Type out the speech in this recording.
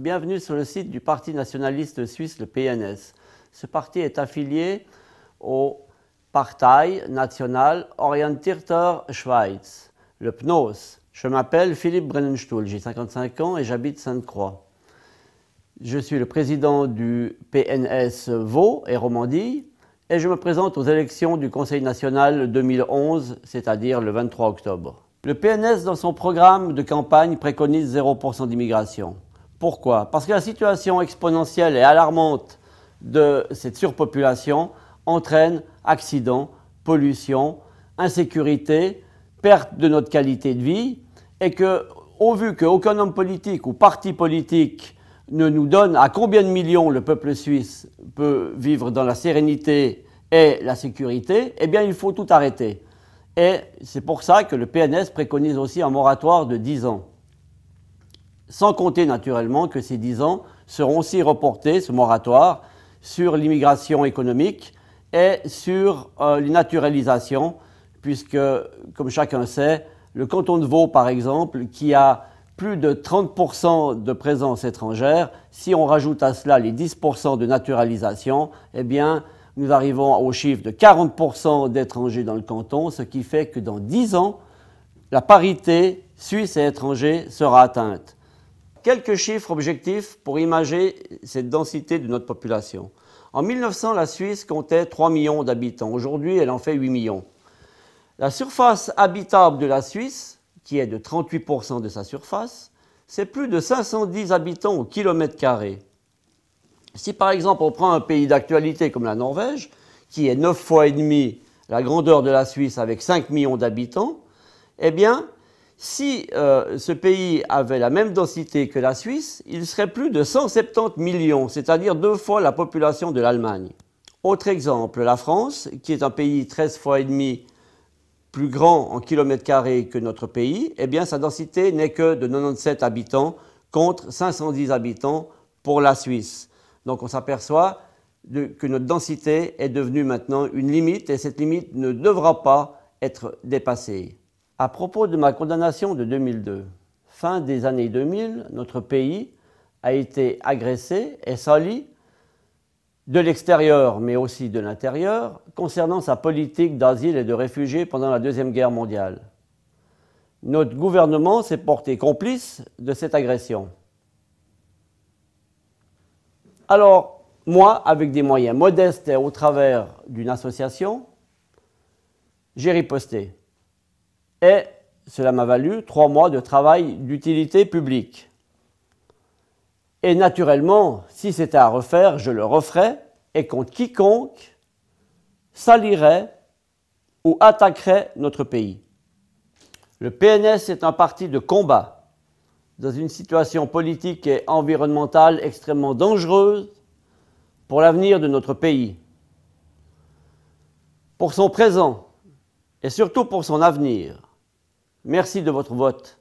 Bienvenue sur le site du Parti nationaliste suisse, le PNS. Ce parti est affilié au Partei National Orientierter Schweiz, le PNOS. Je m'appelle Philippe Brennenstuhl, j'ai 55 ans et j'habite Sainte-Croix. Je suis le président du PNS Vaud et Romandie et je me présente aux élections du Conseil national 2011, c'est-à-dire le 23 octobre. Le PNS, dans son programme de campagne, préconise 0% d'immigration. Pourquoi? Parce que la situation exponentielle et alarmante de cette surpopulation entraîne accidents, pollution, insécurité, perte de notre qualité de vie et que, au vu qu'aucun homme politique ou parti politique ne nous donne à combien de millions le peuple suisse peut vivre dans la sérénité et la sécurité, eh bien il faut tout arrêter. Et c'est pour ça que le PNS préconise aussi un moratoire de 10 ans. Sans compter naturellement que ces 10 ans seront aussi reportés, ce moratoire, sur l'immigration économique et sur l'inaturalisation, puisque, comme chacun sait, le canton de Vaud, par exemple, qui a plus de 30% de présence étrangère, si on rajoute à cela les 10% de naturalisation, eh bien, nous arrivons au chiffre de 40% d'étrangers dans le canton, ce qui fait que dans 10 ans, la parité suisse et étranger sera atteinte. Quelques chiffres objectifs pour imager cette densité de notre population. En 1900, la Suisse comptait 3 millions d'habitants. Aujourd'hui, elle en fait 8 millions. La surface habitable de la Suisse, qui est de 38% de sa surface, c'est plus de 510 habitants au kilomètre carré. Si par exemple on prend un pays d'actualité comme la Norvège, qui est 9 fois et demi la grandeur de la Suisse avec 5 millions d'habitants, eh bien, si ce pays avait la même densité que la Suisse, il serait plus de 170 millions, c'est-à-dire 2 fois la population de l'Allemagne. Autre exemple, la France, qui est un pays 13 fois et demi plus grand en kilomètres carrés que notre pays, eh bien sa densité n'est que de 97 habitants contre 510 habitants pour la Suisse. Donc on s'aperçoit que notre densité est devenue maintenant une limite et cette limite ne devra pas être dépassée. À propos de ma condamnation de 2002, fin des années 2000, notre pays a été agressé et sali de l'extérieur, mais aussi de l'intérieur, concernant sa politique d'asile et de réfugiés pendant la Deuxième Guerre mondiale. Notre gouvernement s'est porté complice de cette agression. Alors, moi, avec des moyens modestes et au travers d'une association, j'ai riposté. Et cela m'a valu 3 mois de travail d'utilité publique. Et naturellement, si c'était à refaire, je le referais et contre quiconque salirait ou attaquerait notre pays. Le PNS est un parti de combat dans une situation politique et environnementale extrêmement dangereuse pour l'avenir de notre pays, pour son présent et surtout pour son avenir. Merci de votre vote.